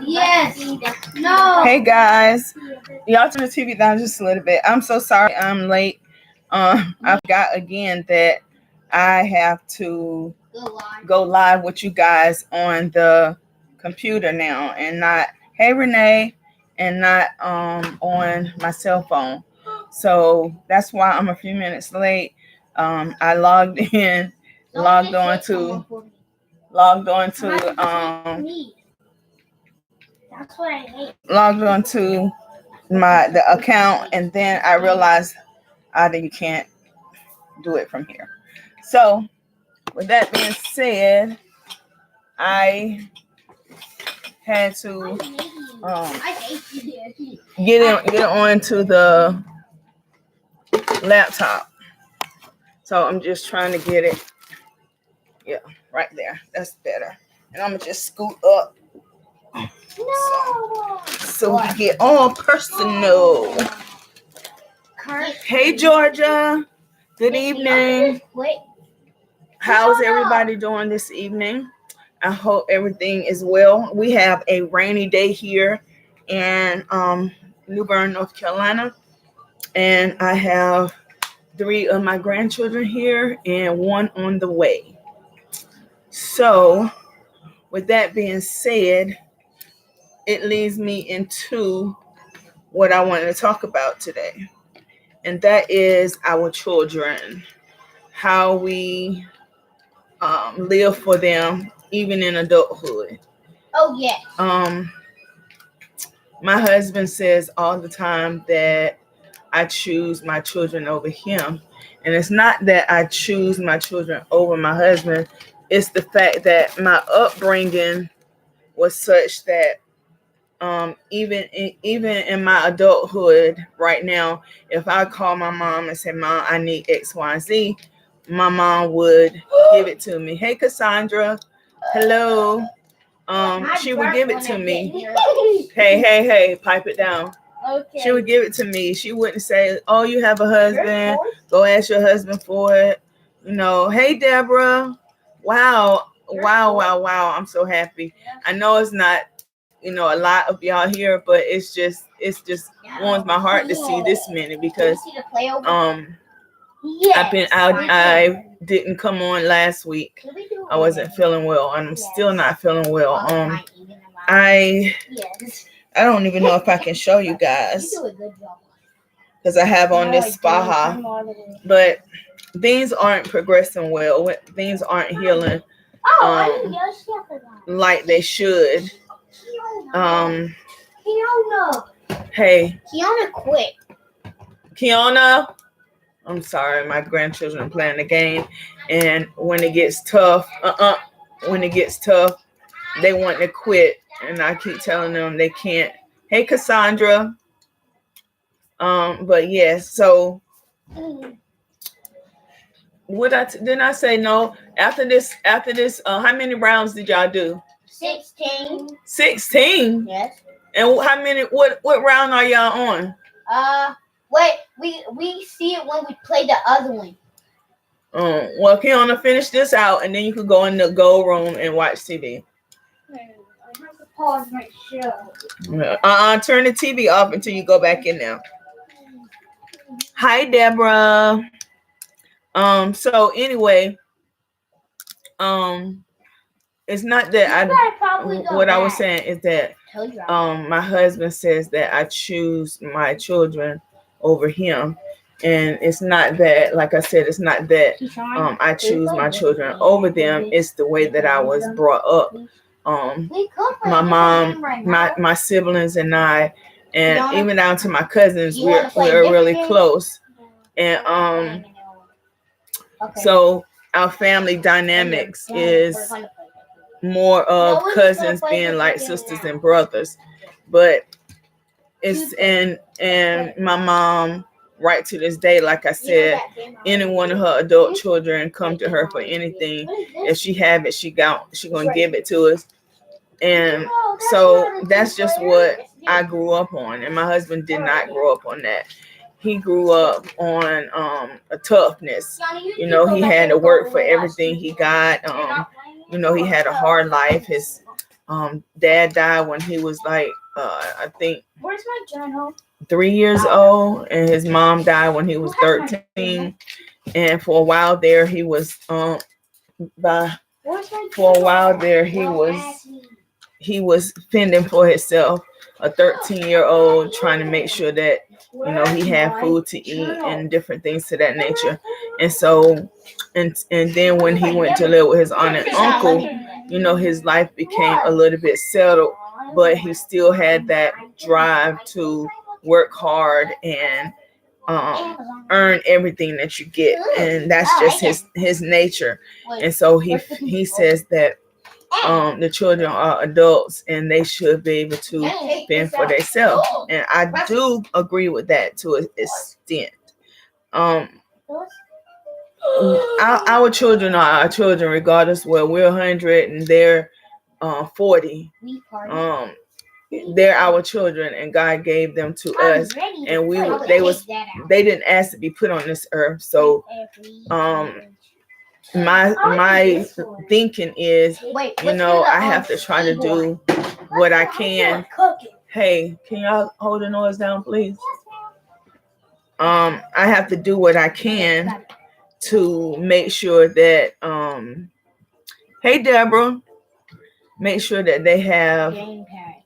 Yes. No. Hey guys, y'all turn the TV down just a little bit. I'm so sorry I'm late. I forgot again that I have to go live with you guys on the computer now, and not hey Renee, and not on my cell phone. So that's why I'm a few minutes late. I logged on to the account, and then I realized that you can't do it from here. So with that being said, I had to get onto the laptop. So I'm just trying to get it. Yeah, right there. That's better. And I'm gonna just scoot up. So we get all personal. Hey Georgia. Good evening. How's everybody doing this evening? I hope everything is well. We have a rainy day here in New Bern, North Carolina. And I have 3 of my grandchildren here and 1 on the way. So with that being said, it leads me into what I wanted to talk about today. And that is our children, how we live for them, even in adulthood. Oh, yeah. My husband says all the time that I choose my children over him. And it's not that I choose my children over my husband. It's the fact that my upbringing was such that even in my adulthood right now, if I call my mom and say, Mom, I need X, Y, and Z, my mom would give it to me. Hey, Cassandra. Hello. She would give it to me. Hey, pipe it down. Okay. She would give it to me. She wouldn't say, oh, you have a husband. Go ask your husband for it. Hey, Deborah. Wow. I'm so happy. I know it's not, a lot of y'all here, but it's just warms my heart to see this many because I didn't come on last week. I wasn't feeling well, and I'm still not feeling well. I don't even know if I can show you guys because I have on this Spaha, but things aren't progressing well. Things aren't healing like they should. Hey, Kiana quit. Kiana. I'm sorry, my grandchildren are playing the game, and when it gets tough, they want to quit, and I keep telling them they can't. Hey, Cassandra. But yes, so didn't I say no? After this, how many rounds did y'all do? 16. 16? Yes. And how many? What round are y'all on? Wait, we see it when we play the other one. Well, Kiana, finish this out, and then you could go in the go room and watch TV. I have to pause my show. Turn the TV off until you go back in there. Hi, Deborah. So anyway, it's not that what I was saying is that my husband says that I choose my children over him, and it's not that, like I said, it's not that I choose my children over them. It's the way that I was brought up. My mom, my siblings, and I, and even down to my cousins, we're really close, and so our family dynamics is more of cousins being like sisters and brothers, but it's and my mom, right to this day, like I said, any one of her adult children come to her for anything. If she have it, she gonna give it to us. And so that's just what I grew up on, and my husband did not grow up on that. He grew up on a toughness. He had to work for everything he got. He had a hard life. His Dad died when he was like I think Where's my journal? 3 years old, and his mom died when he was 13. And for a while there, he was by for a while there he was fending for himself, a 13-year-old, trying to make sure that he had food to eat and different things to that nature. And so and then when he went to live with his aunt and uncle, his life became a little bit settled, but he still had that drive to work hard and earn everything that you get, and that's just his nature. And so he says that the children are adults and they should be able to fend for themselves, and I do agree with that to an extent. um our children are our children regardless. Well, we're 100 and they're 40. They're our children, and God gave them to us, and they didn't ask to be put on this earth. So my thinking is, I have to try to do what I can. Hey, can y'all hold the noise down, please? I have to do what I can to make sure that hey Deborah, make sure that they have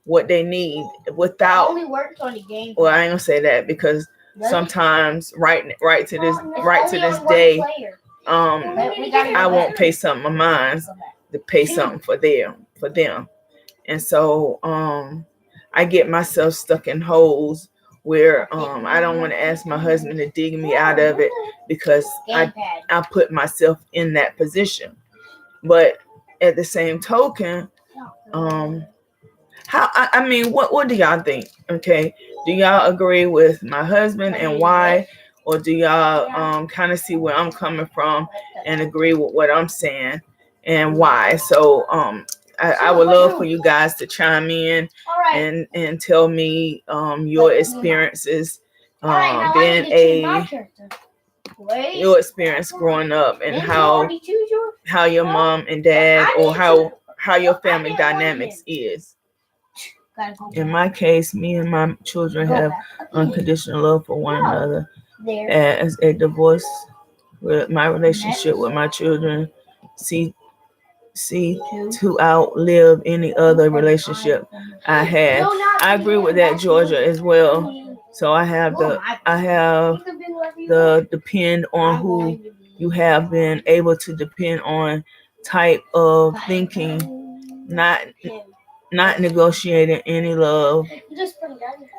what they need without. Well, I ain't gonna say that because sometimes right to this day, I won't pay something of mine to pay something for them. And so I get myself stuck in holes where I don't want to ask my husband to dig me out of it because I put myself in that position. But at the same token, what do y'all think? Okay, do y'all agree with my husband and why, or do y'all kind of see where I'm coming from and agree with what I'm saying and why? So I would love for you guys to chime in and tell me your experiences your experience growing up and how your mom and dad, or how your family dynamics is. In my case, me and my children have unconditional love for one another. As a divorce, with my relationship with my children, see to outlive any other relationship I had. I agree with that, Georgia, as well. So I have the depend on who you have been able to depend on type of thinking, not negotiating any love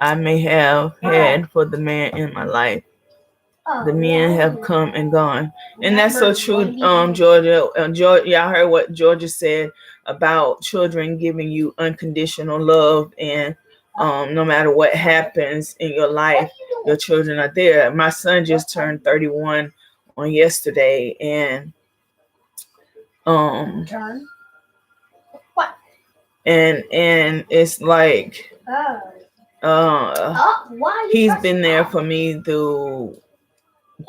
I may have had for the man in my life. The men have come and gone, and that's so true. Georgia, y'all heard what Georgia said about children giving you unconditional love, and no matter what happens in your life, your children are there. My son just turned 31 on yesterday, and and it's like he's been there for me through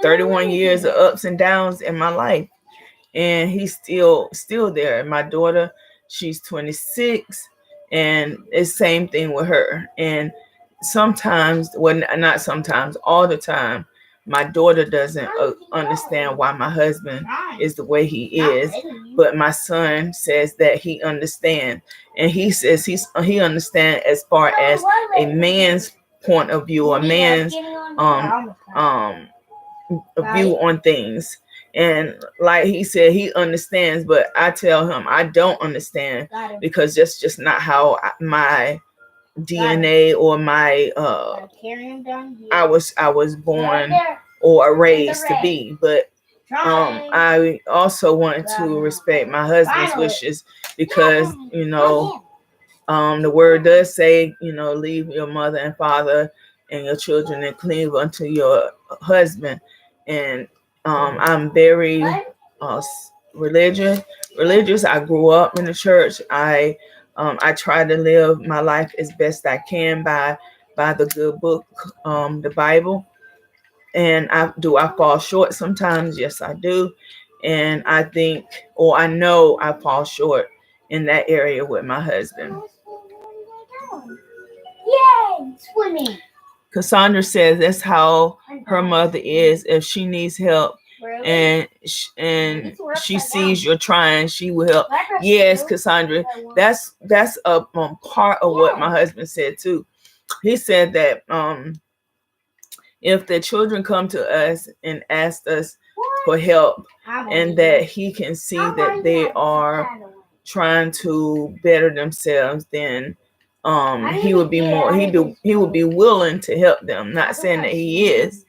31 years of ups and downs in my life, and he's still there. My daughter, she's 26, and it's same thing with her. And sometimes, well, not sometimes, all the time, my daughter doesn't understand why my husband is the way he is, but my son says that he understands, and he says he understands as far as a man's point of view, a man's view on things. And like he said, he understands, but I tell him I don't understand because that's just not how my DNA or my I was born or raised to be. But I also wanted to respect my husband's wishes because the word does say, leave your mother and father and your children and cleave unto your husband. And I'm very religious. I grew up in the church. I try to live my life as best I can by the good book, the Bible. And I fall short sometimes? Yes, I do. And I think, or I know I fall short in that area with my husband. Yay, swimming. Cassandra says that's how her mother is. If she needs help and she sees you're trying, she will help. Yes, Cassandra, that's a part of what my husband said too. He said that if the children come to us and ask us for help, and that he can see that they are trying to better themselves, then he would be willing to help them. Not saying that he is.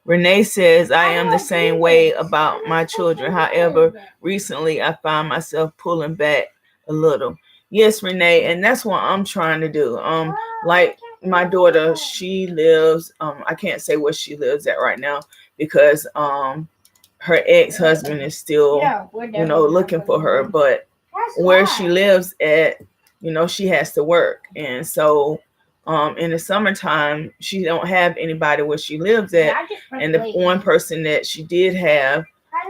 Renee says, I am the same way about my children. However, recently I find myself pulling back a little. Yes, Renee, and that's what I'm trying to do. Like my daughter, she lives, I can't say where she lives at right now because her ex-husband is still, looking for her. But where she lives at, she has to work. And so in the summertime, she don't have anybody where she lives at. And the one person that she did have,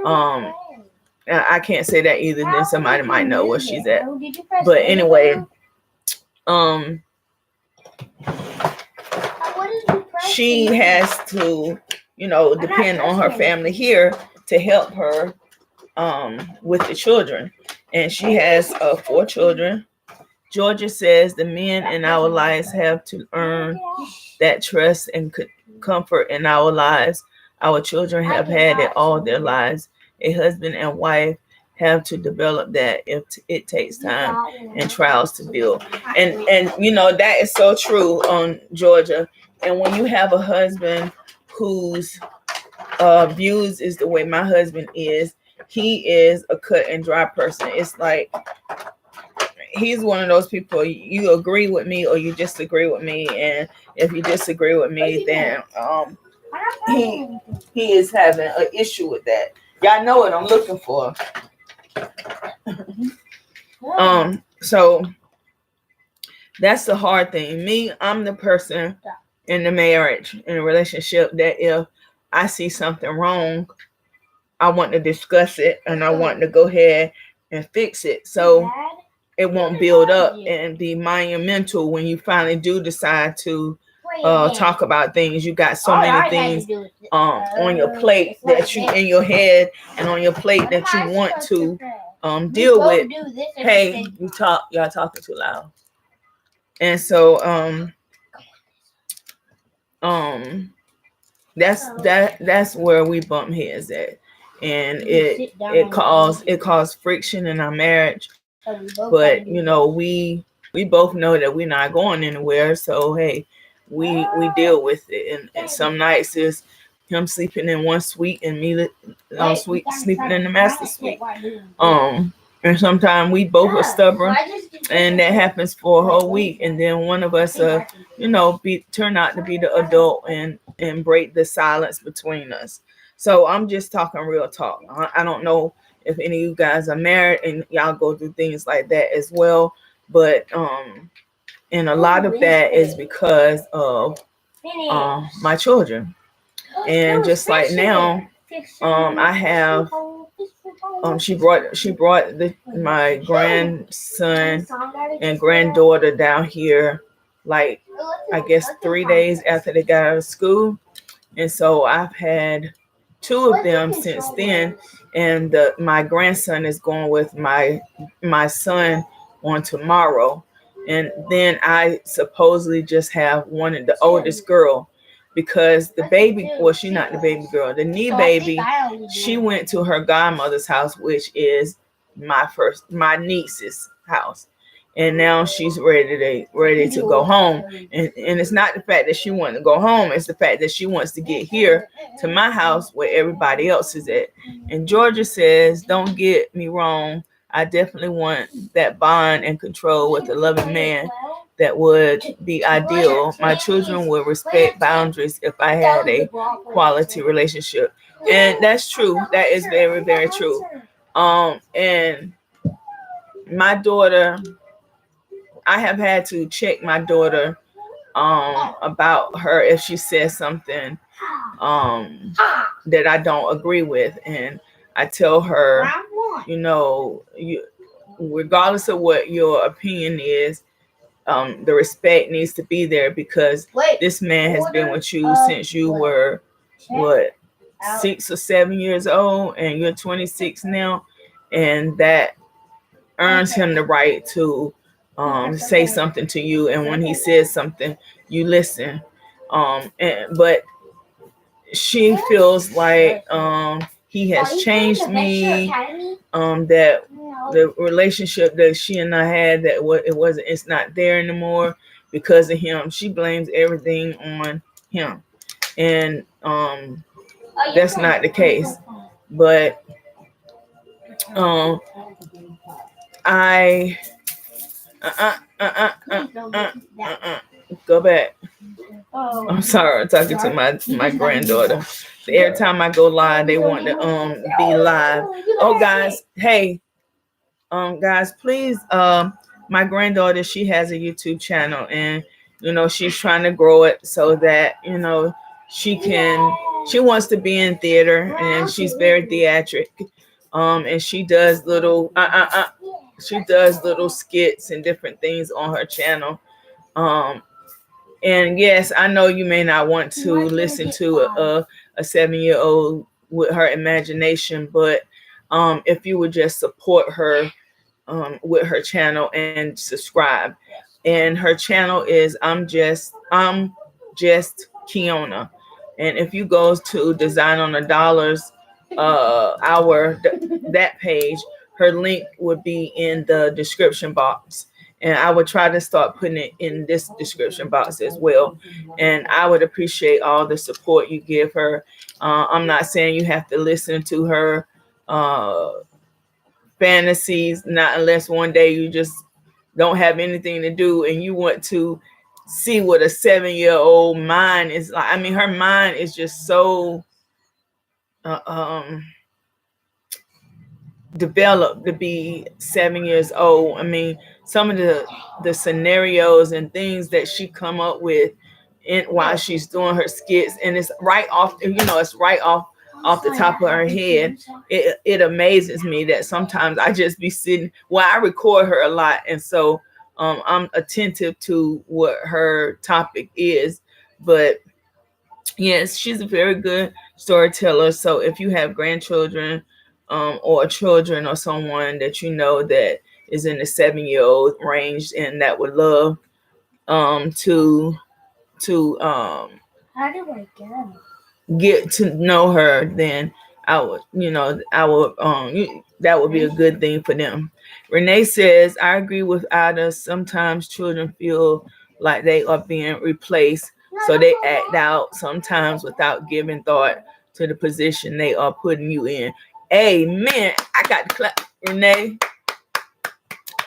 I can't say that either. Then somebody might know where she's at. But anyway, she has to, depend on her family here to help her with the children. And she has 4 children. Georgia says the men in our lives have to earn that trust and comfort in our lives. Our children have had it all their lives. A husband and wife have to develop that if it takes time and trials to build. And that is so true on Georgia. And when you have a husband whose views is the way my husband is, he is a cut and dry person. It's like he's one of those people, you agree with me or you disagree with me, and if you disagree with me, then he is having an issue with that. Y'all know what I'm looking for. So that's the hard thing. Me, I'm the person in the marriage, in a relationship, that if I see something wrong, I want to discuss it and I want to go ahead and fix it. So it won't build up and be monumental when you finally do decide to talk about things. You got so many things on your plate that you in your head and on your plate that you want to deal with. Hey, y'all talking too loud. And so that's where we bump heads at. And it caused friction in our marriage. But we both know that we're not going anywhere. So hey, we deal with it. And some nights is him sleeping in one suite and me sleeping in the master suite. And sometimes we both are stubborn, and that happens for a whole week. And then one of us turn out to be the adult and break the silence between us. So I'm just talking real talk. I don't know if any of you guys are married and y'all go through things like that as well. But and a lot of that is because of my children. And just like now, I have she brought my grandson and granddaughter down here, like I guess 3 days after they got out of school. And so I've had 2 of them since then, and my grandson is going with my son on tomorrow. And then I supposedly just have one of the oldest girl, because the baby, well, she's not the baby girl, the knee baby, she went to her godmother's house, which is my niece's house. And now she's ready to go home. And it's not the fact that she wants to go home, it's the fact that she wants to get here to my house where everybody else is at. And Georgia says, don't get me wrong, I definitely want that bond and control with a loving man. That would be ideal. My children would respect boundaries if I had a quality relationship. And that's true. That is very, very true. And my daughter, I have had to check my daughter about her if she says something that I don't agree with. And I tell her, regardless of what your opinion is, the respect needs to be there, because this man has been with you since you were what, 6 or 7 years old, and you're 26 now, and that earns him the right to say something to you. And when he says something, you listen. But she feels like he has changed me. That the relationship that she and I had, that it's not there anymore because of him. She blames everything on him, and that's not the case. But I go back. I'm sorry, I'm talking to my granddaughter. Every time I go live, they want to be live. Oh, guys, hey, guys, please, my granddaughter, she has a YouTube channel, and she's trying to grow it so that she wants to be in theater, and she's very theatric, and she does little skits and different things on her channel. And yes, I know you may not want to listen to a 7-year-old with her imagination, but if you would just support her with her channel and subscribe. And her channel is I'm just Kiona. And if you go to Design on the Dollars that page, her link would be in the description box. And I would try to start putting it in this description box as well. And I would appreciate all the support you give her. I'm not saying you have to listen to her fantasies, not unless one day you just don't have anything to do and you want to see what a 7-year-old mind is like. I mean, her mind is just so developed to be 7 years old. I mean, some of the scenarios and things that she come up with while she's doing her skits, and it's right off the top of her head. It amazes me that sometimes I just be sitting. Well, I record her a lot, and so I'm attentive to what her topic is. But yes, she's a very good storyteller. So if you have grandchildren or children or someone that you know that is in the 7-year-old range and that would love to how do I get to know her, then I would that would be a good thing for them. Renee says, I agree with Ada. Sometimes children feel like they are being replaced, so they act out sometimes without giving thought to the position they are putting you in. Amen. I got to clap, Renee.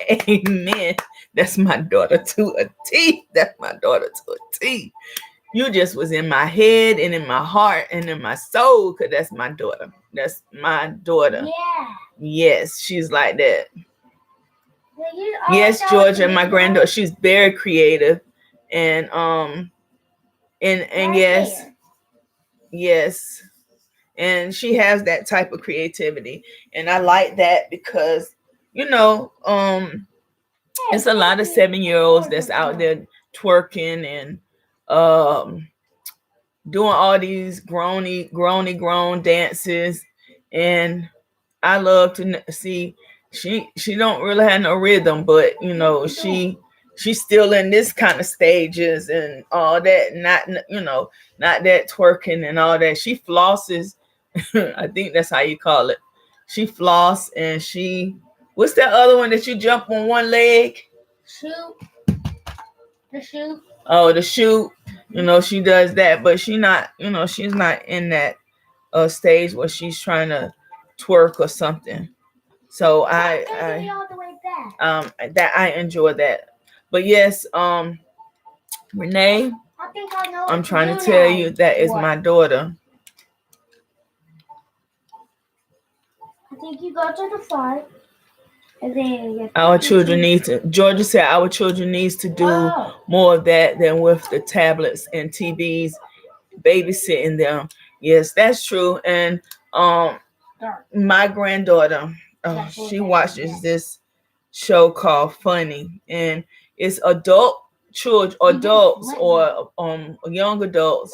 Amen. That's my daughter to a T. That's my daughter to a T. You just was in my head and in my heart and in my soul, because that's my daughter. That's my daughter. Yeah. Yes, she's like that. Yes, Georgia, my granddaughter, she's very creative. And yes. And she has that type of creativity. And I like that because, it's a lot of 7-year-olds that's out there twerking and doing all these grown dances. And I love to see she don't really have no rhythm, but she's still in this kind of stages and all that, not that twerking and all that. She flosses. I think that's how you call it. She floss, and what's that other one that you jump on one leg? The shoot. Oh, the shoot. She does that, but she's not in that stage where she's trying to twerk or something. So I all the way back. That I enjoy that. But yes, Renee, I'm trying to tell you that is my daughter. I think you go to the front. Our children need to. Georgia said our children needs to do more of that than with the tablets and TVs, babysitting them. Yes, that's true. And my granddaughter, she watches this show called Funny, and it's adult children, adults or young adults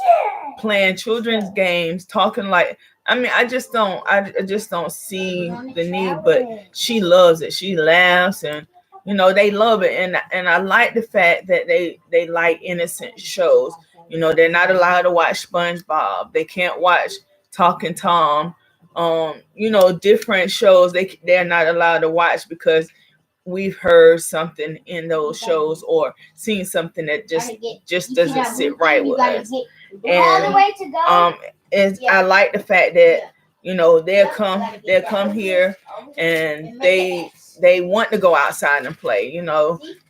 playing children's games, talking like. I mean, I just don't see the need, but she loves it. She laughs, and they love it, and I like the fact that they like innocent shows. They're not allowed to watch SpongeBob. They can't watch Talking Tom. Different shows they're not allowed to watch because we've heard something in those shows or seen something that just doesn't sit right with us. And I like the fact that they'll come here and they want to go outside and play.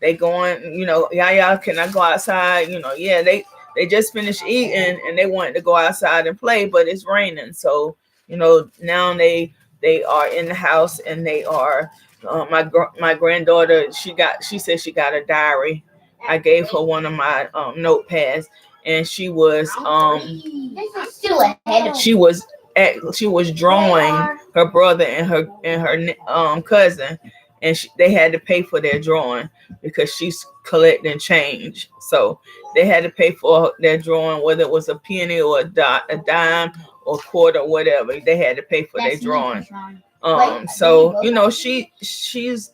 They going, yeah, can I go outside? Yeah, they just finished eating and they wanted to go outside and play, but it's raining. So, now they are in the house and they are my granddaughter, she said she got a diary. I gave her one of my notepads, and she was she was drawing her brother and her cousin, and they had to pay for their drawing because she's collecting change. So they had to pay for their drawing, whether it was a penny or a dime or quarter or whatever. They had to pay for their drawing. So she's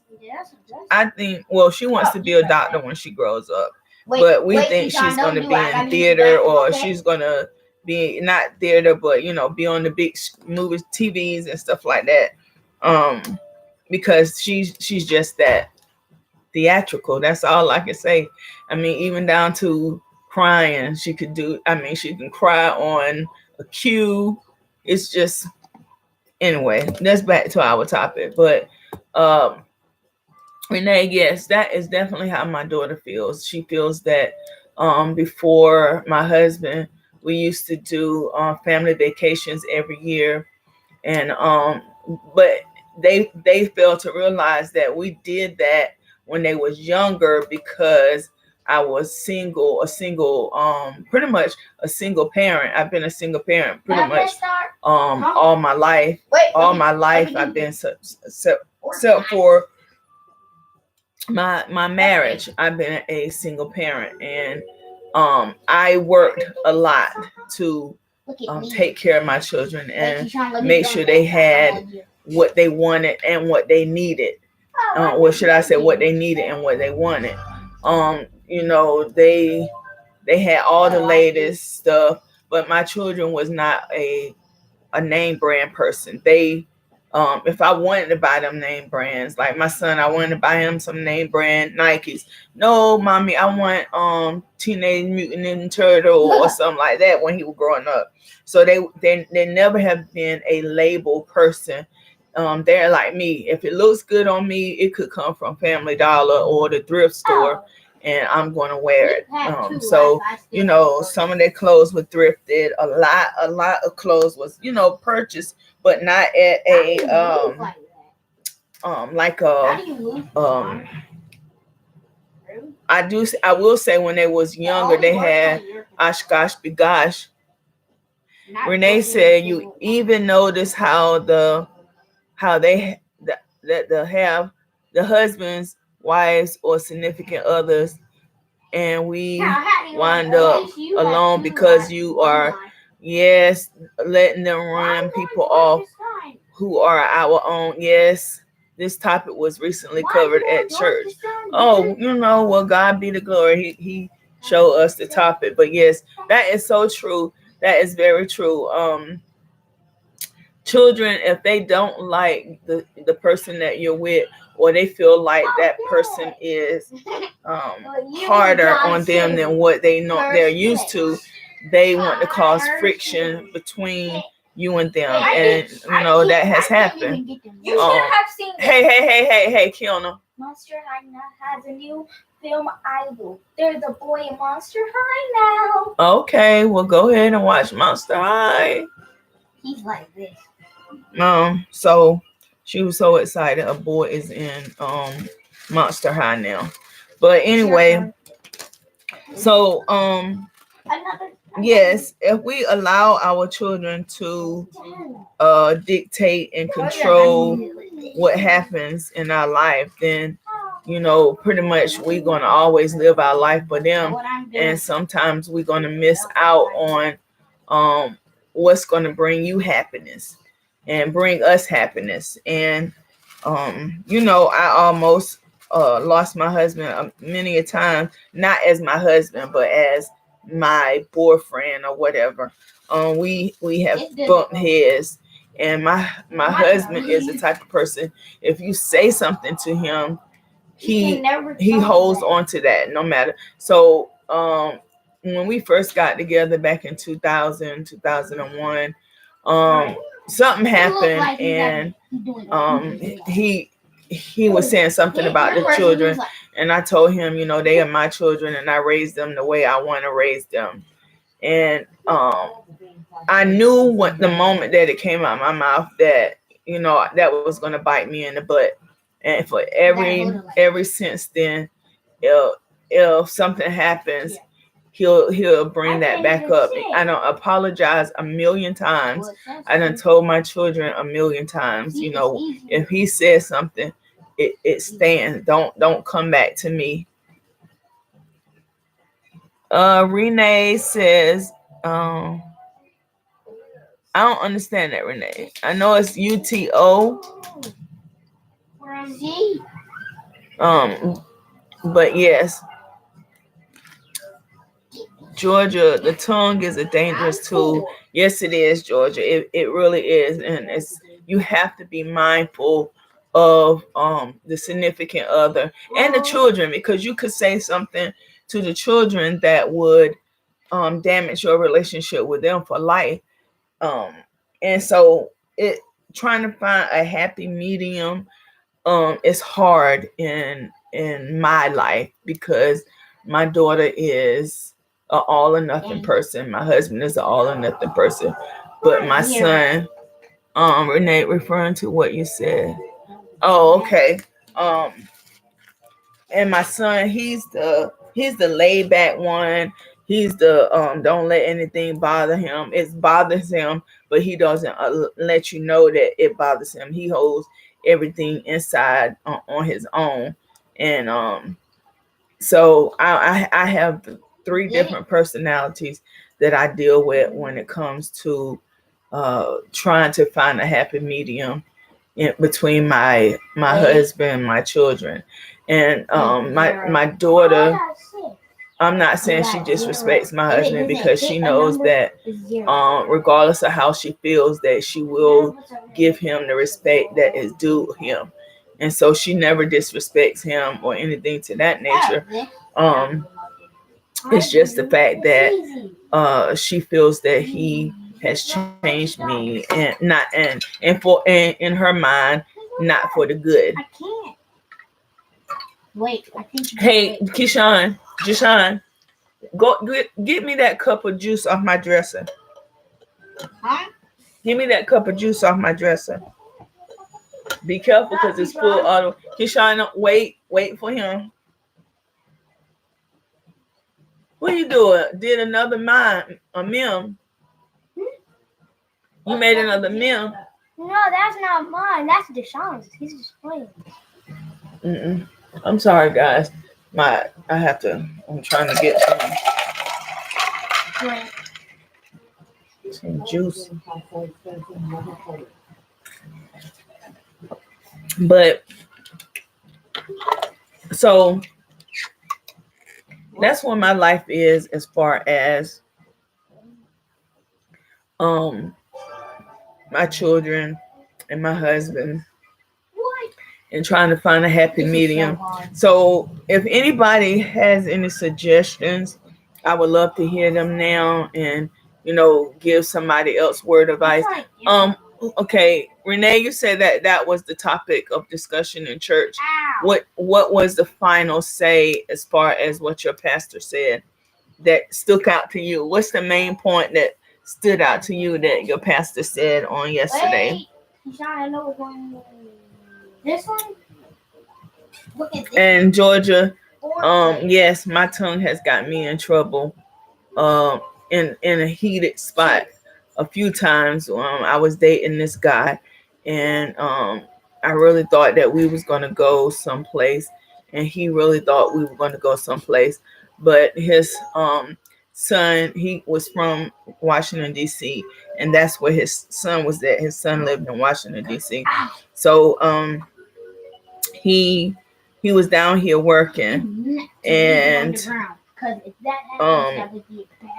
I think, well, she wants to be a doctor when she grows up, but we think she's going to be in theater, or she's going to be not theater, but be on the big movies, TVs and stuff like that. Because she's just that theatrical. That's all I can say. I mean, even down to crying, she could do. I mean, she can cry on a cue. It's just. Anyway, that's back to our topic. But Renee, yes, that is definitely how my daughter feels. She feels that before my husband, we used to do family vacations every year, and but they failed to realize that we did that when they was younger because I was pretty much a single parent. I've been a single parent pretty much all my life. All my life I've been except for my marriage. I've been a single parent, and I worked a lot to take care of my children and make sure they had what they wanted and what they needed. What should I say? What they needed and what they wanted. They had all the latest stuff, but my children was not a name brand person. They if I wanted to buy them name brands, like my son, I wanted to buy him some name brand Nikes. No, mommy, I want Teenage Mutant Ninja Turtle or something like that when he was growing up. So they never have been a label person. They're like me. If it looks good on me, it could come from Family Dollar or the thrift store, and I'm going to wear it. So some of their clothes were thrifted. A lot of clothes was purchased, but not at a like a I will say when they was younger, they had Oshkosh Bigosh. Renee said you even notice how they have the husbands, wives, or significant others, and we wind up alone because you are letting them run people off who are our own. Yes, this topic was recently covered at church. Oh, well, God be the glory. He showed us the topic. But yes, that is so true. That is very true. Children, if they don't like the person that you're with, or they feel like that person is harder on them than what they're used to, they want to cause friction between you and them, and that has happened. You should have seen this. Hey, Kiona. Monster High now has a new film idol. There's a boy in Monster High now. Okay, well, go ahead and watch Monster High. He's like this. So she was so excited. A boy is in Monster High now. But anyway, so yes, if we allow our children to dictate and control what happens in our life, then pretty much we're going to always live our life for them. And sometimes we're going to miss out on what's going to bring you happiness and bring us happiness. And, I almost lost my husband many a time, not as my husband, but as my boyfriend or whatever. We have bumped heads. And my husband is the type of person, if you say something to him, he holds on to that no matter. So when we first got together back in 2001, something happened, and he was saying something about the children, and I told him, they are my children and I raised them the way I want to raise them. And I knew what the moment that it came out of my mouth that that was going to bite me in the butt. And for every since then, if something happens, he'll bring that back up. I don't apologize a million times. I done told my children a million times, if he says something, it stands. Don't come back to me. Renee says, I don't understand that, Renee. I know it's UTO. But yes, Georgia, the tongue is a dangerous tool. Yes, it is, Georgia. It really is, and you have to be mindful of the significant other and the children, because you could say something to the children that would damage your relationship with them for life. And so trying to find a happy medium is hard in my life, because my daughter is an all or nothing person. My husband is an all or nothing person. But my son, Renee, referring to what you said. Oh, okay. And my son, he's the laid back one. He's the don't let anything bother him. It bothers him, but he doesn't let you know that it bothers him. He holds everything inside on his own. And so I have 3 different personalities that I deal with when it comes to trying to find a happy medium between my husband and my children. And my daughter, I'm not saying she disrespects my husband, because she knows that regardless of how she feels, that she will give him the respect that is due him. And so she never disrespects him or anything to that nature. It's just the fact that she feels that he has changed me, and not and for in her mind, not for the good. I can't. Wait, I think. Hey, Jishan, go get me that cup of juice off my dresser. Huh? Give me that cup of juice off my dresser. Be careful, because it's full of. Kishan, wait for him. What are you doing? Did another a meme? You made another meme. No, that's not mine. That's Deshaun's. He's just playing. I'm sorry, guys. I'm trying to get some juice. But so that's where my life is, as far as my children and my husband, and trying to find a happy medium. So if anybody has any suggestions, I would love to hear them now, and give somebody else word advice. Okay, Renee, you said that was the topic of discussion in church. What was the final say as far as what your pastor said that stuck out to you? What's the main point that stood out to you that your pastor said on yesterday? Wait, I know which one. This one? Look at this. And Georgia, yes, my tongue has got me in trouble in a heated spot a few times. I was dating this guy, and I really thought that we was going to go someplace, and he really thought we were going to go someplace. But his son, he was from Washington D.C., and that's where his son was at. His son lived in Washington D.C. So he was down here working, and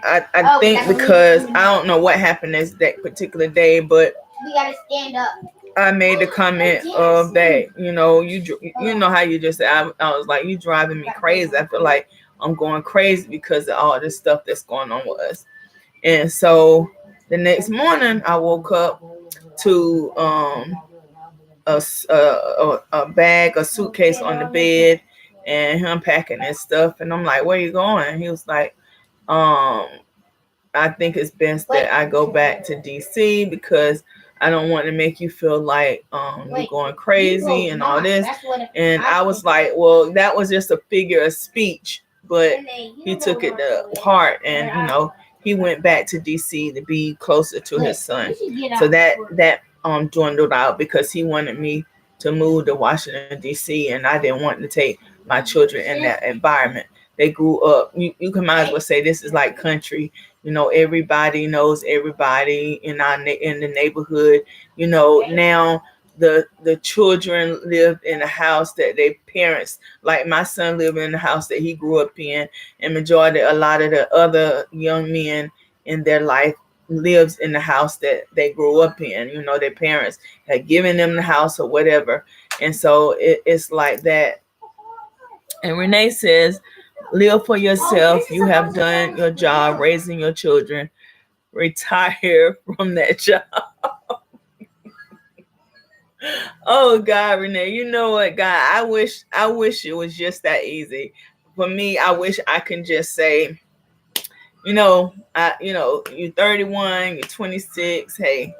I think because I don't know what happened that particular day, but we gotta stand up. I made the comment of that, you know how you just said, I was like, you driving me crazy. I feel like I'm going crazy because of all this stuff that's going on with us. And so the next morning I woke up to a bag, a suitcase on the bed, and him packing his stuff. And I'm like, where you going? He was like, I think it's best that I go back to DC because I don't want to make you feel like you're going crazy and all this. And I was like, well, that was just a figure of speech, but he took it to heart, and he went back to DC to be closer to his son. So that dwindled out because he wanted me to move to Washington DC, and I didn't want to take my children in that environment. They grew up. You can might as well say this is like country. Everybody knows everybody in the neighborhood. Now the children lived in a house that their parents, like my son lived in the house that he grew up in, and a lot of the other young men in their life lives in the house that they grew up in. Their parents had given them the house or whatever. And so it's like that. And Renee says, live for yourself. You have done your job raising your children. Retire from that job. Oh God, Renee, you know what, God, I wish it was just that easy. For me, I wish I can just say, you're 31, you're 26, hey.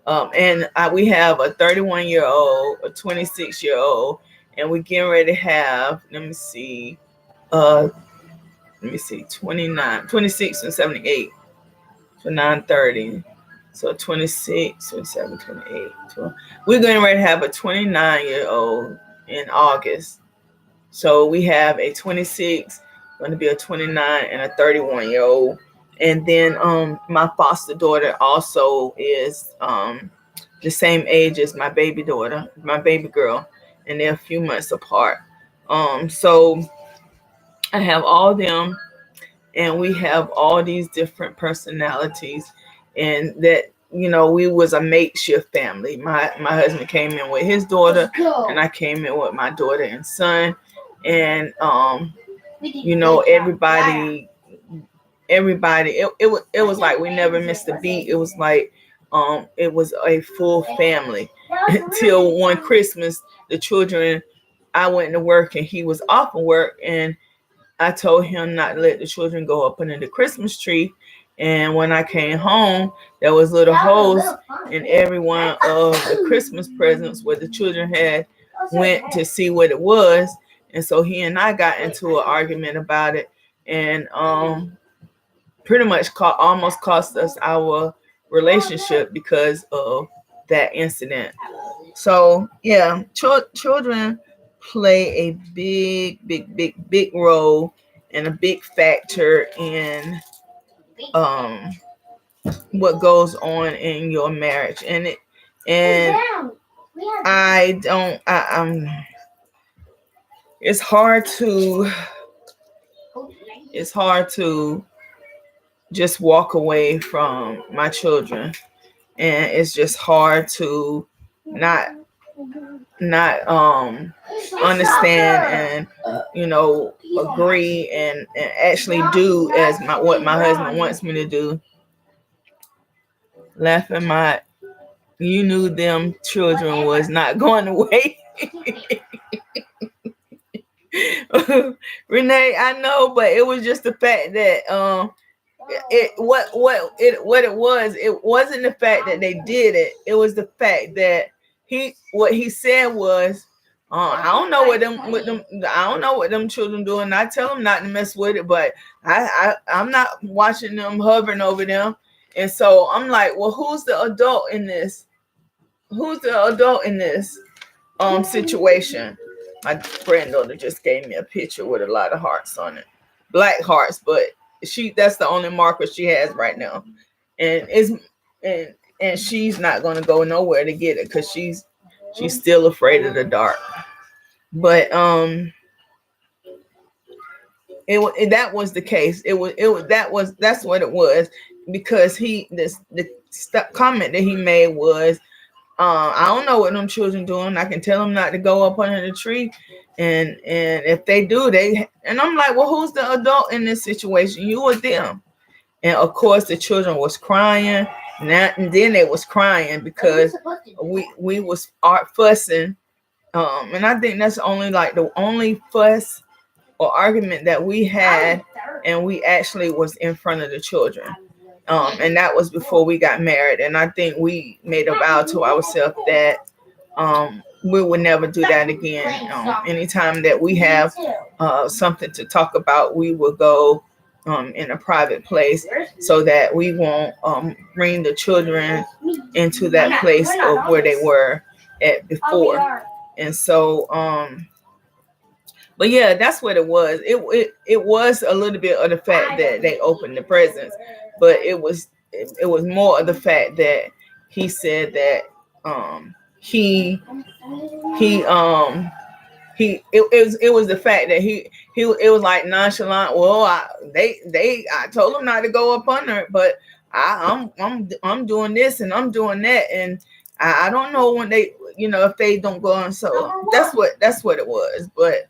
And we have a 31-year-old, a 26-year-old, and we're getting ready to have, let me see, 29, 26 and 78 for 9:30. So 26, 27, 28, 12. We're getting ready to have a 29-year-old in August. So we have a 26, going to be a 29, and a 31-year-old. And then my foster daughter also is the same age as my baby daughter, my baby girl, and they're a few months apart. So I have all them, and we have all these different personalities, and that we was a makeshift family. My husband came in with his daughter, and I came in with my daughter and son, and everybody it was like we never missed a beat. It was like it was a full family until one Christmas. The children, I went to work and he was off of work, and I told him not to let the children go up under the Christmas tree. And when I came home, there was little holes in every one of the Christmas presents where the children had went to see what it was. And so he and I got into an argument about it, and pretty much almost cost us our relationship because of that incident. So yeah, children play a big role and a big factor in what goes on in your marriage. And it's hard to just walk away from my children, and it's just hard to not understand and agree and actually do as what my husband wants me to do. Laughing, you knew them children was not going away. Renee, I know, but it was just the fact that it wasn't the fact that they did it. It was the fact that what he said was, I don't know what them children doing. I tell them not to mess with it, but I'm not watching them hovering over them. And so I'm like, well, who's the adult in this? Who's the adult in this situation? my granddaughter just gave me a picture with a lot of hearts on it, black hearts, but that's the only marker she has right now, and and she's not gonna go nowhere to get it because she's still afraid of the dark. But that was the case. That's what it was, because the comment that he made was, I don't know what them children doing. I can tell them not to go up under the tree, and if they do, and I'm like, well, who's the adult in this situation? You or them? And of course, the children was crying, and then they was crying because we was fussing, and I think that's only like the only fuss or argument that we had, and we actually was in front of the children. And that was before we got married. And I think we made a vow to ourselves that we would never do that again. Anytime that we have something to talk about, we will go in a private place so that we won't bring the children into that place of where they were at before. And so but yeah, that's what it was. It was a little bit of the fact that they opened the presents, but it was more of the fact that he said that it was the fact that it was like nonchalant. Well, I told him not to go up under it, but I'm doing this and I'm doing that, and I don't know when they, if they don't go on. So that's what it was. But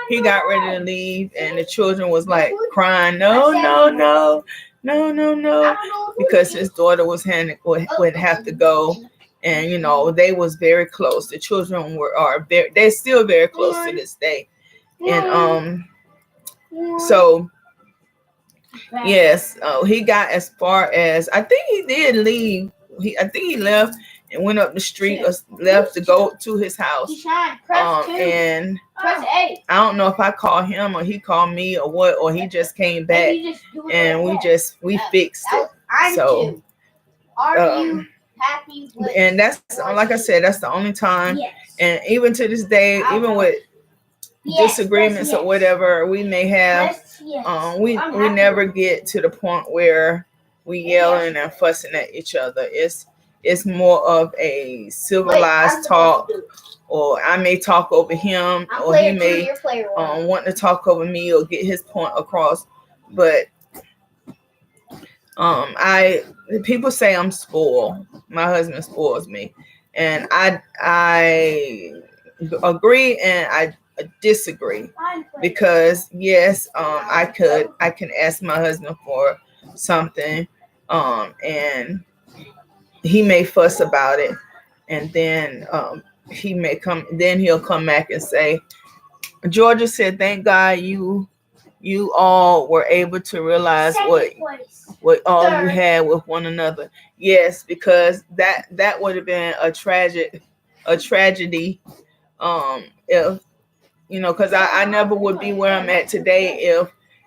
he got ready to leave, and the children was like crying, no, because his daughter would have to go, and they was very close. The children they're still very close to this day, and so yes, he got as far as, I think he did leave. I think he left and went up the street or left to go to his house. And I don't know if I called him or he called me or what, or he just came back and we fixed it. So are you happy with, and that's, like I said, that's the only time. Yes. And even to this day, even with disagreements or whatever we may have, we never get to the point where we yelling and fussing at each other. It's more of a civilized talk, or I may talk over him, or he may want to talk over me or get his point across. But people say I'm spoiled. My husband spoils me, and I agree and I disagree, because yes, I can ask my husband for something, and he may fuss about it, and then he'll come back and say, Georgia said, thank God you all were able to realize what all you had with one another. Yes, because that would have been a tragedy, if because I never would be where I'm at today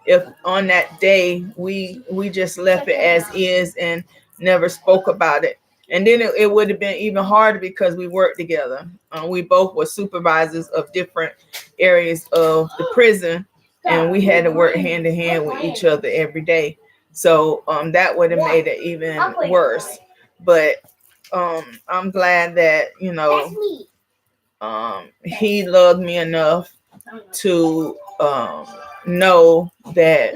if on that day we just left it as is and never spoke about it. And then it would have been even harder because we worked together. We both were supervisors of different areas of the prison, and we had to work hand in hand with each other every day. So that would have made it even worse. But I'm glad that he loved me enough to know that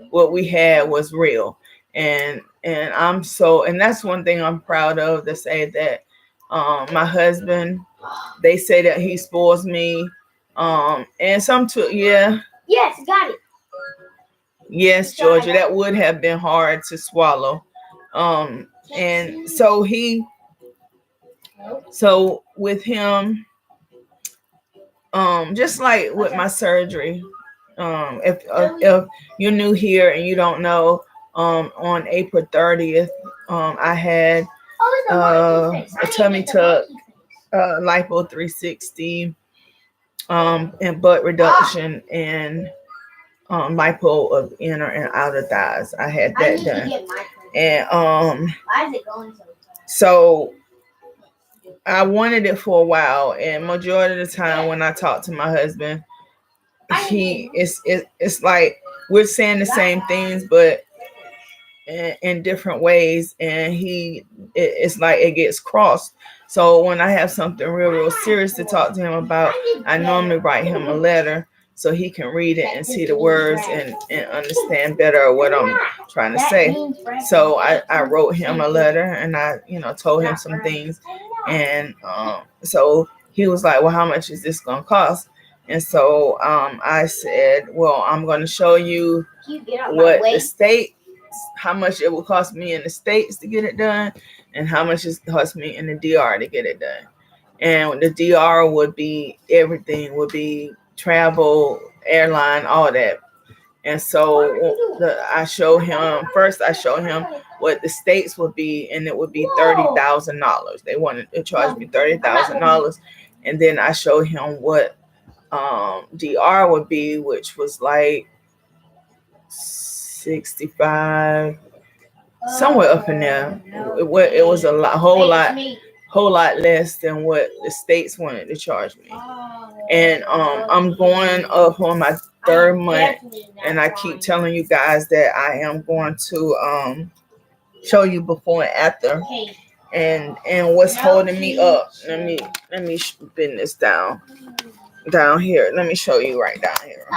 what we had was real. And that's one thing I'm proud of, to say that my husband, they say that he spoils me, and some too. Yeah. Yes, got it. Yes, Georgia, that would have been hard to swallow. And so with him, just like with my surgery, if you're new here and you don't know, on April 30th, I had a tummy tuck, lipo 360, and butt reduction, and lipo of inner and outer thighs. I had that done, and so I wanted it for a while, and majority of the time when I talk to my husband, it's like we're saying the same things, but in different ways, and it's like it gets crossed. So when I have something real serious to talk to him about, I normally write him a letter so he can read it and see the words and understand better what I'm trying to say. So I wrote him a letter, and I told him some things, and so he was like, well, how much is this gonna cost? And so I said, well, I'm going to show you what the state, how much it will cost me in the States to get it done, and how much it costs me in the DR to get it done. And the DR would be everything, would be travel, airline, all that. And so I showed him what the States would be, and it would be $30,000. They wanted to charge me $30,000, and then I showed him what DR would be, which was like 65, somewhere up in there. It was a whole lot less than what the States wanted to charge me. And I'm going up on my 3rd month, and I keep telling you guys that I am going to show you before and after. And what's holding me up, let me spin this down here. Let me show you right down here.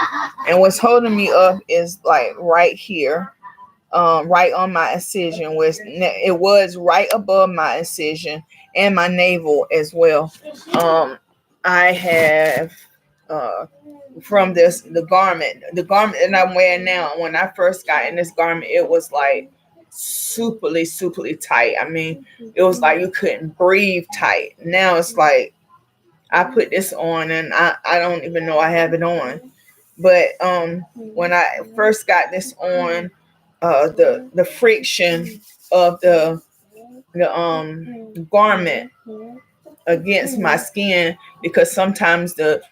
And what's holding me up is like right here, right on my incision, which it was right above my incision and my navel as well. I have from the garment that I'm wearing now. When I first got in this garment, it was like superly tight. I mean, it was like you couldn't breathe tight. Now it's like I put this on, and I don't even know I have it on. But when I first got this on, the friction of the garment against my skin, because sometimes the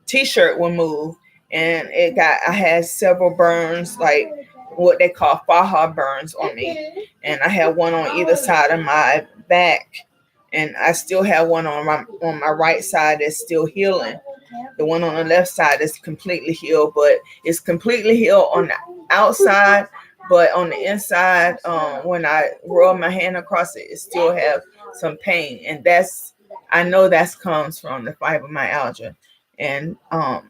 t-shirt will move, and I had several burns, like what they call faja burns on me, and I had one on either side of my back, and I still have one on my right side that's still healing. The one on the left side is completely healed, but it's completely healed on the outside, but on the inside, when I roll my hand across it, it still have some pain, and I know that comes from the fibromyalgia. And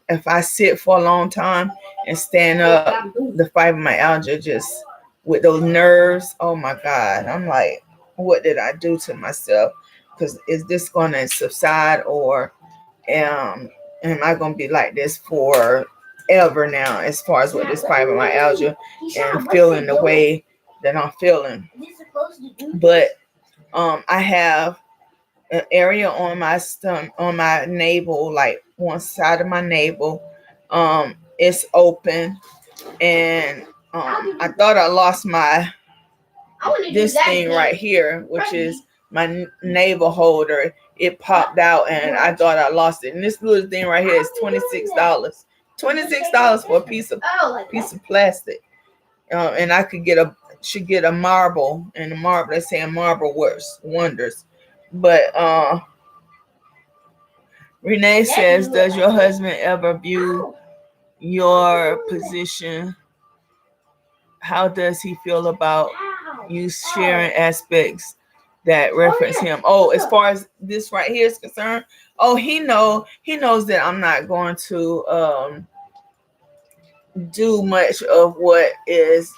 if I sit for a long time and stand up, the fibromyalgia just with those nerves, oh my God, I'm like, what did I do to myself? Because is this going to subside, or am I going to be like this forever now, as far as with this fibromyalgia and feeling the way that I'm feeling? But I have an area on my stomach, on my navel, like one side of my navel, it's open, and I thought I lost this thing right here, which is my navel holder. It popped out, and I thought I lost it. And this little thing right here is $26. $26 for a piece of plastic. And I should get a marble, and the marble, they say marble works wonders. But Renee says, does your husband ever view your position? How does he feel about you sharing aspects that reference him? Oh, as far as this right here is concerned, he knows that I'm not going to do much of what is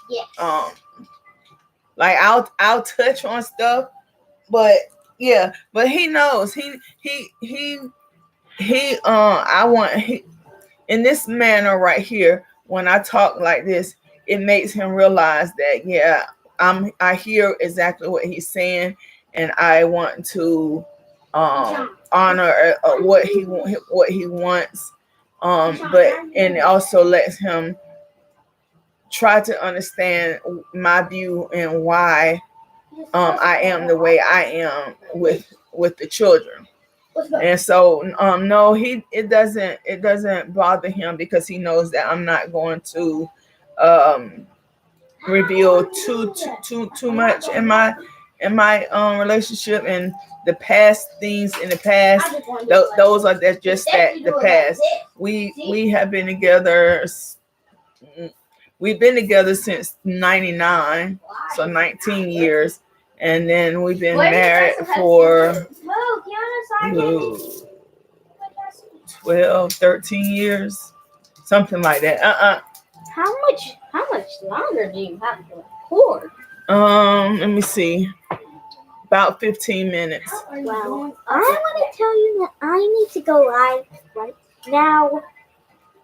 like I'll touch on stuff, but yeah, but he knows in this manner right here, when I talk like this, it makes him realize that I hear exactly what he's saying, and I want to honor what he wants, but and it also lets him try to understand my view and why I am the way I am with the children. And so no, it doesn't bother him, because he knows that I'm not going to reveal too much in in my relationship and the past things in the past, those are just that the past. We have been together. We've been together since '99, so 19 years, and then we've been married for 12, 13 years, something like that. How much longer do you have to record? Let me see. About 15 minutes. Wow. I want to tell you that I need to go live right now.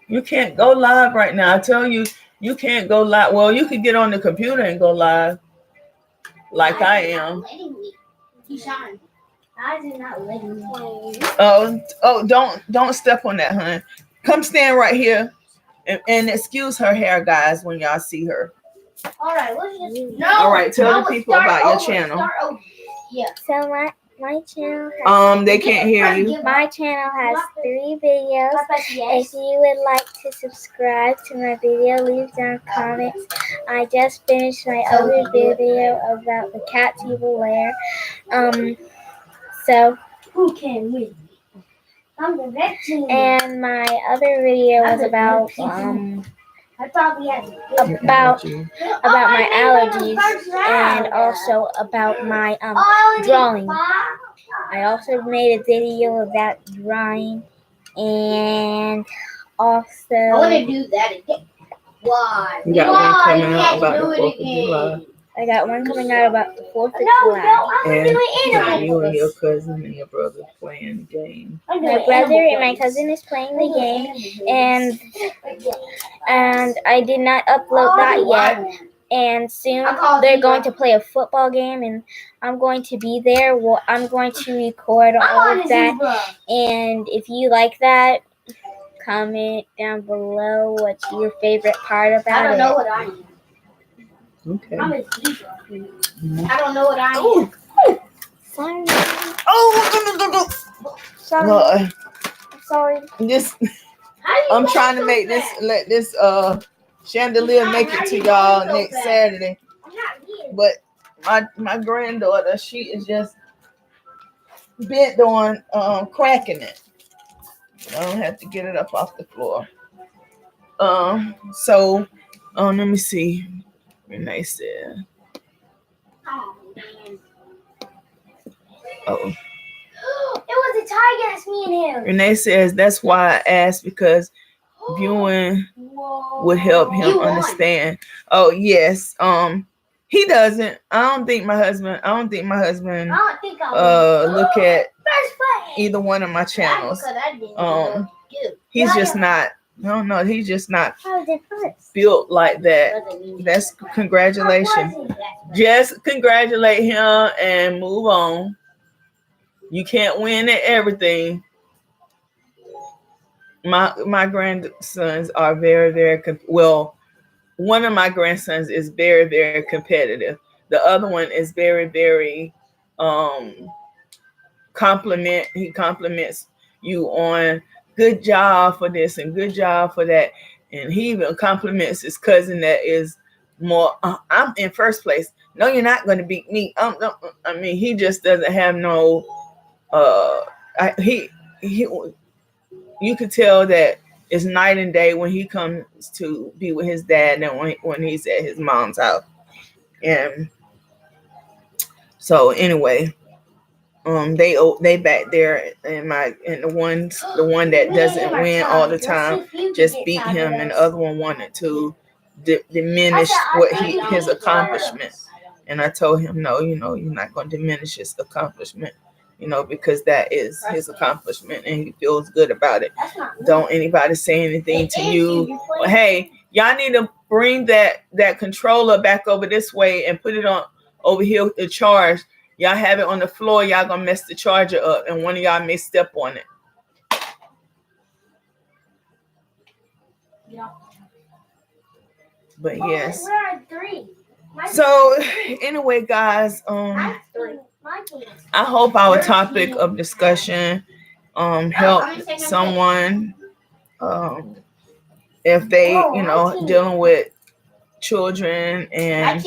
You can't go live right now. I tell you, you can't go live. Well, you could get on the computer and go live, like I am. I did not let me. Oh, don't step on that, hun. Come stand right here and excuse her hair, guys, when y'all see her. All right, let's just All right, tell the people about your channel. Yeah. So my channel has they can't hear you. My channel has 3 videos. If you would like to subscribe to my video, leave down comments. I just finished my other video about the cat's evil lair. So who can win? I'm the red team. And my other video was about about my allergies and also about my drawing. I also made a video about drawing and also I want to do that again. Why? You got one coming out about the 4th of July. I got one coming out about the 4th of July. And you and your cousin and your brother playing the game. My brother and my cousin is playing the game, and I did not upload that yet. And soon they're going to play a football game, and I'm going to be there. Well, I'm going to record all of that. And if you like that, comment down below what's your favorite part about it. I don't know what I am. Okay. I'm a Diva. I don't know what I am. Sorry. Oh, sorry. Sorry. I'm trying to make this, let this chandelier make it to y'all next Saturday. But my granddaughter, she is just bent on cracking it. I don't have to get it up off the floor. So let me see. Renee said. Oh. It was a tie against me and him. Renee says that's why I asked, because viewing would help him understand. Oh yes. He doesn't. I don't think my husband look at either one of my channels. He's just not. No, he's just not built like that. That's congratulations. Just congratulate him and move on. You can't win at everything. My grandsons are very, very well. One of my grandsons is very, very competitive. The other one is very, very He compliments you on good job for this and good job for that. And he even compliments his cousin that is more, I'm in first place. No, you're not going to beat me. I mean, he just doesn't have no, you could tell that it's night and day when he comes to be with his dad and when he's at his mom's house. And so anyway, they back there, and the one that doesn't win all the time just beat him, and the other one wanted to diminish his accomplishment. And I told him, no, you're not going to diminish his accomplishment, because that is his accomplishment and he feels good about it. Don't anybody say anything to you. Hey, y'all need to bring that controller back over this way and put it on over here to charge. Y'all have it on the floor, y'all gonna mess the charger up, and one of y'all may step on it. Yeah. But yes. We're at 3. So anyway, guys, I hope our topic of discussion helped someone if they, dealing with children and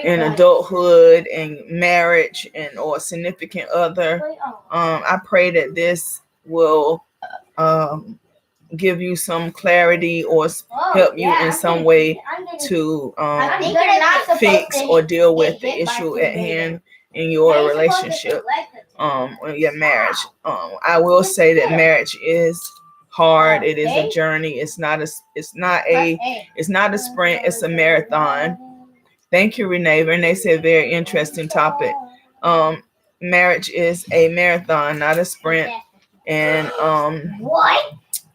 in adulthood and marriage and or significant other. I pray that this will give you some clarity or help you in some way to fix or deal with the issue at hand in your relationship, or your marriage. I will say that marriage is hard. It is a journey. It's not a sprint. It's a marathon. Thank you, Renee. Renee said very interesting topic. Marriage is a marathon, not a sprint. And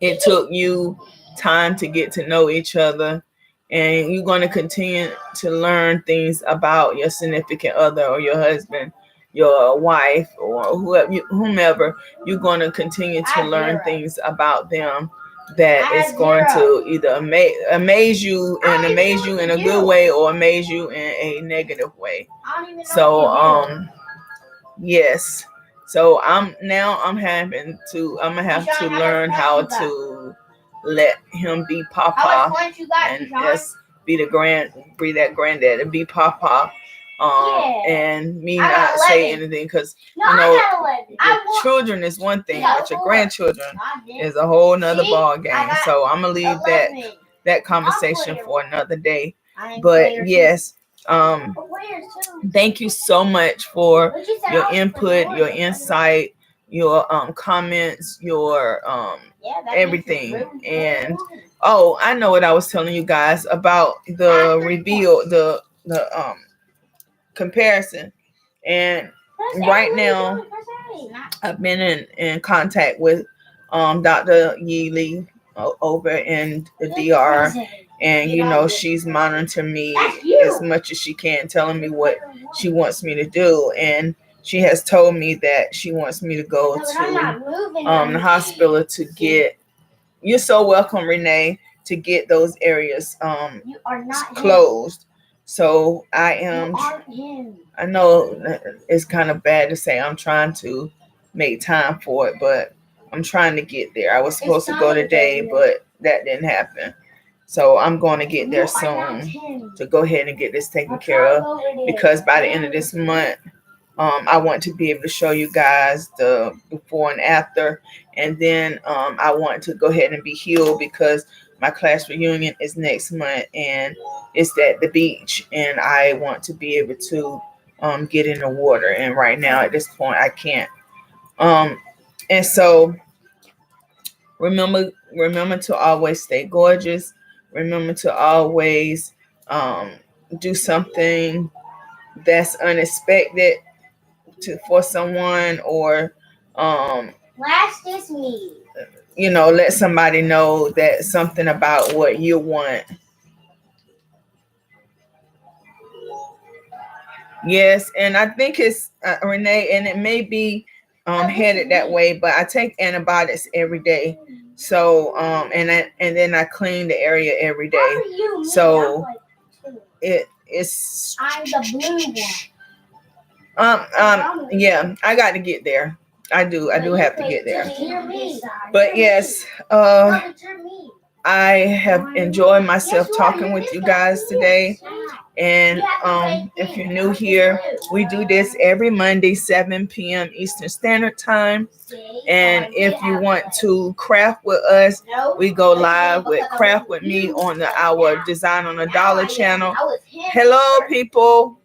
it took you time to get to know each other, and you're going to continue to learn things about your significant other or your husband, your wife, or whomever. You're going to continue to learn things about them that is going to either amaze you in a good way or amaze you in a negative way. So yes. So I'm gonna have to learn how to let him be Papa and just be that granddad and be Papa. And me not say anything, because your children is one thing, but your grandchildren is a whole nother ball game. So I'm gonna leave that conversation for another day. But yes, thank you so much for your input, your insight, your comments, your everything. And I know what I was telling you guys about the reveal, the comparison. And right now I've been in contact with Dr. Yi Lee over in the DR, and she's monitoring me as much as she can, telling me what she wants me to do. And she has told me that she wants me to go to the hospital to get, you're so welcome, Renee, to get those areas closed. So I know it's kind of bad to say I'm trying to make time for it, but I'm trying to get there. I was supposed to go today, but that didn't happen. So I'm going to get there soon to go ahead and get this taken care of, because by the end of this month, I want to be able to show you guys the before and after. And then I want to go ahead and be healed, because my class reunion is next month and it's at the beach, and I want to be able to get in the water. And right now at this point I can't. And so remember to always stay gorgeous. Remember to always do something that's unexpected for someone, or let somebody know that something about what you want. Yes, and I think it's Renee, and it may be headed that way, but I take antibiotics every day. So and then I clean the area every day. So it's I'm the blue one. Yeah, I got to get there. I do have to get there. But yes, I have enjoyed myself talking with you guys today. And if you're new here, we do this every Monday, 7 p.m. Eastern Standard Time. And if you want to craft with us, we go live with Craft With Me on our Design on a Dollar channel. Hello, people.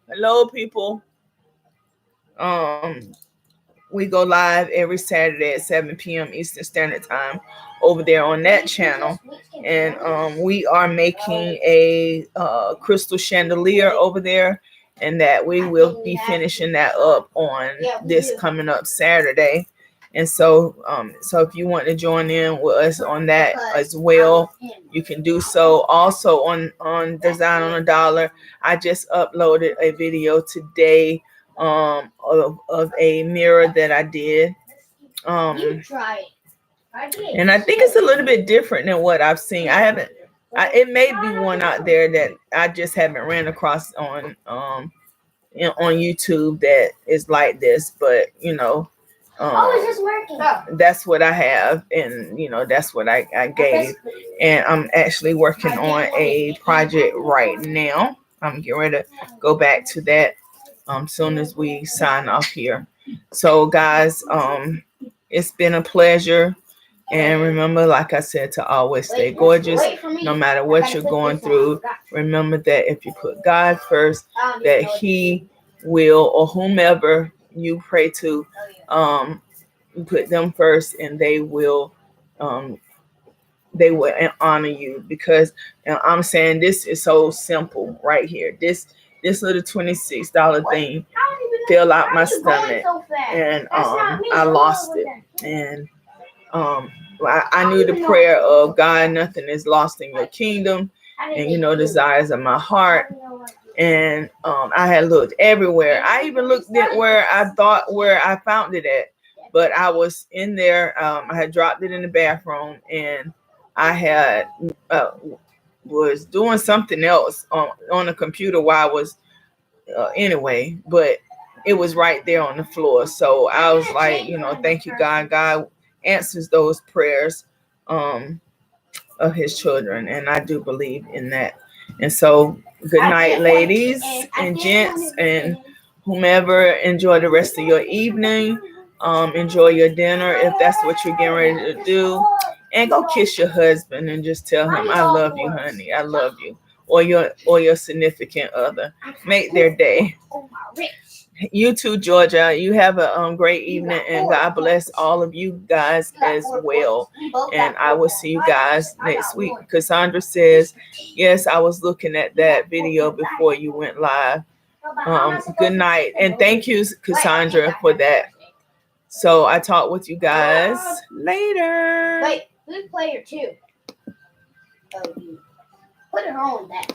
We go live every Saturday at 7 p.m. Eastern Standard Time over there on that channel. And we are making a crystal chandelier over there, and that we will be finishing that up on this coming up Saturday. And so if you want to join in with us on that as well, you can do so. Also on Design on a Dollar, I just uploaded a video today of a mirror that I did. And I think it's a little bit different than what I've seen. It may be one out there that I just haven't ran across on YouTube that is like this, but It's just working. That's what I have, and that's what I gave. And I'm actually working on a project right now. I'm getting ready to go back to that soon as we sign off here. So guys, it's been a pleasure. And remember, like I said, to always stay gorgeous no matter what you're going through. Remember that if you put God first, that He will, or whomever you pray to, put them first, and they will honor you. Because I'm saying this is so simple right here. This little $26 thing fell out my stomach, and I lost it. And I knew the prayer of God, nothing is lost in your kingdom, and desires of my heart. And I had looked everywhere. I even looked at where I found it at, but I was in there. I had dropped it in the bathroom, and I had was doing something else on the computer while I was anyway, but it was right there on the floor. So I was like, thank you, God. God answers those prayers of His children, and I do believe in that. And so, good night, ladies and gents, and whomever. Enjoy the rest of your evening. Enjoy your dinner if that's what you're getting ready to do, and go kiss your husband and just tell him, "I love you, honey. I love you," or your significant other. Make their day. You too, Georgia. You have a great evening, and God bless all of you guys as well. And I will see you guys next week. Cassandra says, yes, I was looking at that video before you went live. Good night. And thank you, Cassandra, for that. So I talk with you guys later. Wait, who's player 2? Put her on that.